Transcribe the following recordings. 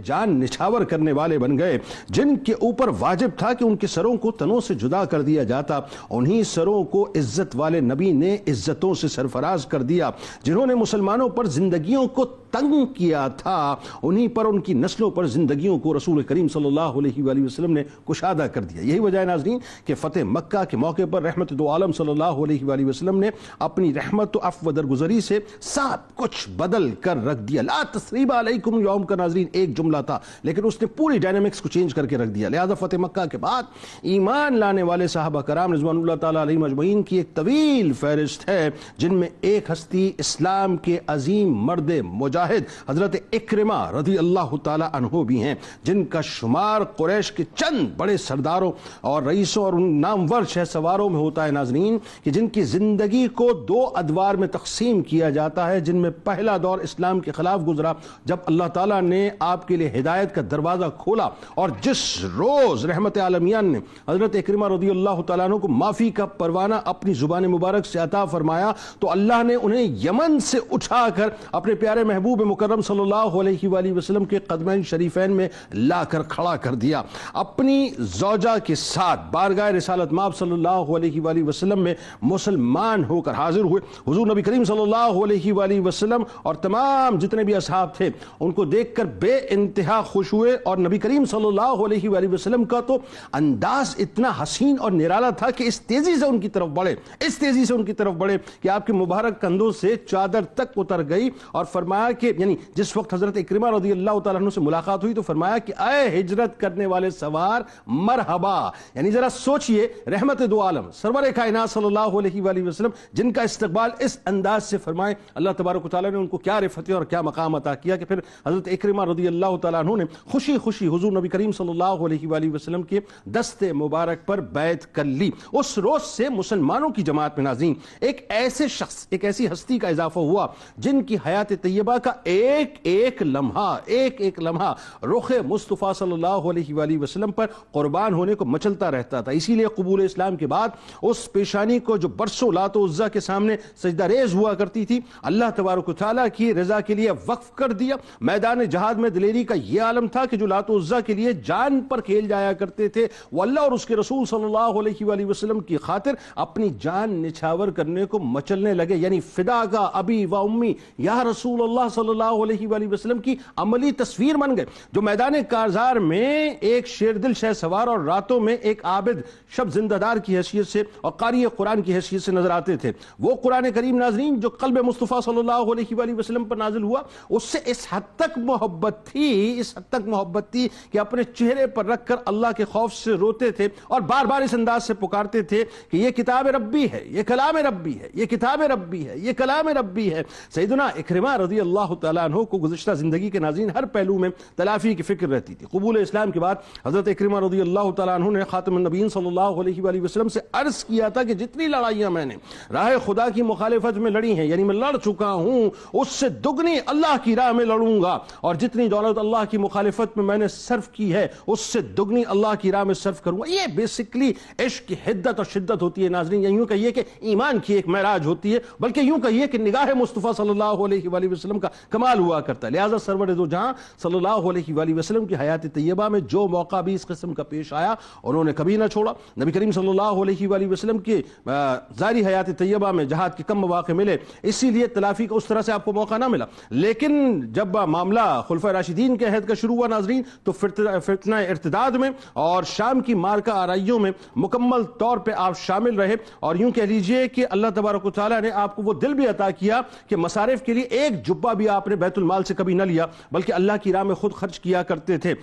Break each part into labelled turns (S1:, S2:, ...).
S1: جان نچھاور کرنے والے بن گئے، جن کے اوپر واجب تھا کہ ان کے سروں کو تنوں سے جدا کر دیا جاتا، انہی سروں کو عزت والے نبی نے عزتوں سے سرفراز کر دیا۔ جنہوں نے مسلمانوں پر زندگیوں کو تنگ کیا تھا، انہی پر ان کی نسلوں پر زندگیوں کو رسول کریم صلی اللہ علیہ وآلہ وسلم نے کشادہ کر دیا۔ یہی وجہ ہے ناظرین کہ فتح مکہ کے موقع پر رحمت دو عالم صلی اللہ علیہ وآلہ وسلم نے اپنی رحمت و عفو درگزری سے سب کچھ بدل کر رکھ دیا۔ لا تثریب علیکم یوم کا ناظرین ایک جملہ تھا، لیکن اس نے پوری ڈائنامکس کو چینج کر کے رکھ دیا۔ لہذا فتح مکہ کے بعد ایمان لانے والے صحابہ کرام رضوان اللہ تعالیٰ علیہم اجمعین کی ایک طویل فہرست ہے، جن میں ایک ہستی اسلام کے عظیم مرد مجاہد حضرت اکرمہ رضی اللہ تعالیٰ عنہ بھی ہیں، جن کا شمار قریش کے چند بڑے سرداروں اور رئیسوں اور نامور شہ سواروں میں ہوتا ہے ناظرین، کہ جن کی زندگی کو دو ادوار میں تقسیم کیا جاتا ہے، جن میں پہلا دور اسلام کے خلاف گزرا جب اللہ تعالیٰ نے آپ کے لیے ہدایت کا دروازہ کھولا، اور جس روز رحمت عالمیان نے حضرت اکرمہ رضی اللہ تعالیٰ عنہ کو معافی کا پروانہ اپنی زبان مبارک سے عطا فرمایا، تو اللہ نے انہیں یمن سے اٹھا کر اپنے پیارے محبوب مکرم صلی اللہ علیہ وآلہ وسلم کے قدمین شریفین میں لا کر کھڑا کر دیا۔ اپنی زوجہ کے ساتھ بارگاہ رسالت مآب صلی اللہ علیہ وآلہ وسلم میں مسلمان ہو کر حاضر ہوئے۔ حضور نبی کریم صلی اللہ علیہ وآلہ وسلم اور تمام جتنے بھی اصحاب تھے ان کو دیکھ کر بے انتہا خوش ہوئے، اور نبی کریم صلی اللہ علیہ وآلہ وسلم کا تو انداز اتنا حسین اور نرالا تھا کہ اس تیزی سے ان کی طرف بڑھے کہ آپ کے مبارک کندھوں سے چادر تک اتر گئی، اور فرمایا کہ یعنی جس وقت حضرت اکرمہ رضی اللہ تعالیٰ عنہ سے ملاقات ہوئی تو فرمایا کہ اے ہجرت کرنے والے سوار مرحبا۔ یعنی ذرا سوچئے، رحمت دو عالم سرور کائنات صلی اللہ علیہ وآلہ وسلم جن کا استقبال اس انداز سے فرمائے، اللہ تبارک و تعالیٰ نے ان کو کیا رفعت اور کیا مقام عطا کیا کہ پھر حضرت اکرمہ رضی اللہ تعالیٰ عنہ نے خوشی خوشی حضور نبی کریم صلی اللہ علیہ وآلہ وسلم کے دست مبارک پر بیعت کر لی۔ اس روز سے مسلمانوں کی جماعت میں ناظرین ایک ایسے شخص، ایک ایسی ہستی کا اضافہ ہوا جن کی حیات طیبہ کا ایک ایک لمحہ رخ مصطفیٰ صلی اللہ علیہ وآلہ وسلم پر قربان ہونے کو مچلتا رہتا تھا۔ اسی لیے قبول اسلام کے بعد اس پیشانی کو جو برسوں لات و عزا کے سامنے سجدہ ریز ہوا کرتی تھی، اللہ تبارک و تعالیٰ کی رضا کے لیے وقف کر دیا۔ میدان جہاد میں دلیری کا یہ عالم تھا کہ جو لات و عزا کے لیے جان پر کھیل جایا کرتے تھے، وہ اللہ اور اس کے رسول صلی اللہ علیہ وآلہ وسلم کی خاطر اپنی جان نچھاور کرنے کو مچلنے لگے، یعنی فدا کا ابی و امی یا رسول اللہ صلی اللہ علیہ وآلہ وسلم کی عملی تصویر بن گئے، جو میدان کارزار میں ایک شیر دل شہ سوار اور راتوں میں ایک عابد شب زندہ دار کی حیثیت سے اور قاری قرآن کی حیثیت سے نظر آتے تھے۔ وہ قرآن کریم ناظرین جو قلب مصطفیٰ صلی اللہ علیہ وآلہ وسلم پر نازل ہوا، اس سے اس حد تک محبت تھی کہ اپنے چہرے پر رکھ کر اللہ کے خوف سے روتے تھے اور بار بار اس انداز سے پکارتے تھے کہ یہ کتاب ربی ہے، یہ کلام ربی ہے، یہ کتاب ربی ہے، یہ کلام ربی ہے۔ سیدنا اکرمہ رضی اللہ تعالیٰ عنہ کو گزشتہ زندگی کے ناظرین ہر پہلو میں تلافی کی فکر رہتی تھی۔ قبول اسلام کے بعد حضرت اکرمہ رضی اللہ تعالیٰ عنہ نے خاتم النبیین صلی اللہ علیہ وآلہ وسلم سے عرض کیا تھا کہ جتنی لڑائیاں میں نے راہ خدا کی مخالفت میں لڑی ہیں، یعنی میں لڑ چکا ہوں، اس سے دگنی اللہ کی راہ میں لڑوں گا، اور جتنی دولت اللہ کی مخالفت میں نے صرف کی ہے اس سے دگنی اللہ کی راہ میں صرف کروں گا۔ یہ بیسکلی عشق کی حدت اور شدت ہوتی ہے ناظرین، یوں کہیے کہ ایمان کی ایک معراج ہوتی ہے، بلکہ یوں کہیے کہ نگاہ مصطفیٰ صلی اللہ علیہ وآلہ وسلم کا کمال ہوا کرتا ہے۔ لہذا سرور دو جہاں صلی اللہ علیہ وآلہ وسلم کی حیات طیبہ میں جو موقع بھی اس قسم کا پیش آیا انہوں نے کبھی نہ چھوڑا۔ نبی کریم صلی اللہ علیہ وآلہ وسلم کی ظاہری حیات طیبہ میں جہاد کے کم مواقع ملے، اسی لیے تلافی کا اس طرح سے آپ کو موقع نہ ملا، لیکن جب معاملہ خلفائے راشدین کے عہد کا شروع ہوا ناظرین تو فتنہ ارتداد میں اور شام کی مارکہ آرائیوں میں مکمل طور پہ آپ شامل رہے، اور یوں کہہ لیجئے کہ اللہ تبارک و تعالیٰ نے آپ کو وہ دل بھی عطا کیا کہ مصارف کے لیے ایک جبہ بھی آپ نے بیت المال سے کبھی نہ لیا، بلکہ اللہ کی راہ میں خود خرچ کیا کرتے تھے۔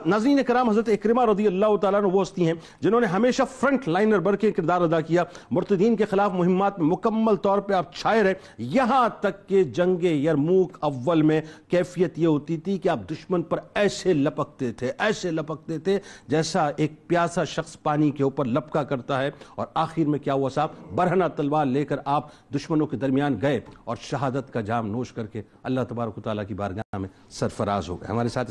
S1: ناظرین کرام، حضرت اکرمہ رضی اللہ تعالیٰ عنہ وہ ہستی ہیں جنہوں نے ہمیشہ فرنٹ لائنر بن کے کردار ادا کیا، مرتدین کے خلاف مہمات میں مکمل طور پہ آپ چھائے رہے، یہاں تک کہ جنگ یرموک اول میں کیفیت یہ ہوتی تھی کہ آپ دشمن پر ایسے لپکتے تھے جیسا ایک پیاسا شخص پانی کے اوپر لپکا کرتا ہے، اور آخر میں کیا ہوا صاحب، برہنہ تلوار لے کر آپ دشمنوں کے درمیان گئے اور شہادت کا جام نوش کر کے اللہ تبارک و تعالیٰ کی بارگاہ میں سرفراز ہو گئے۔ ہمارے ساتھ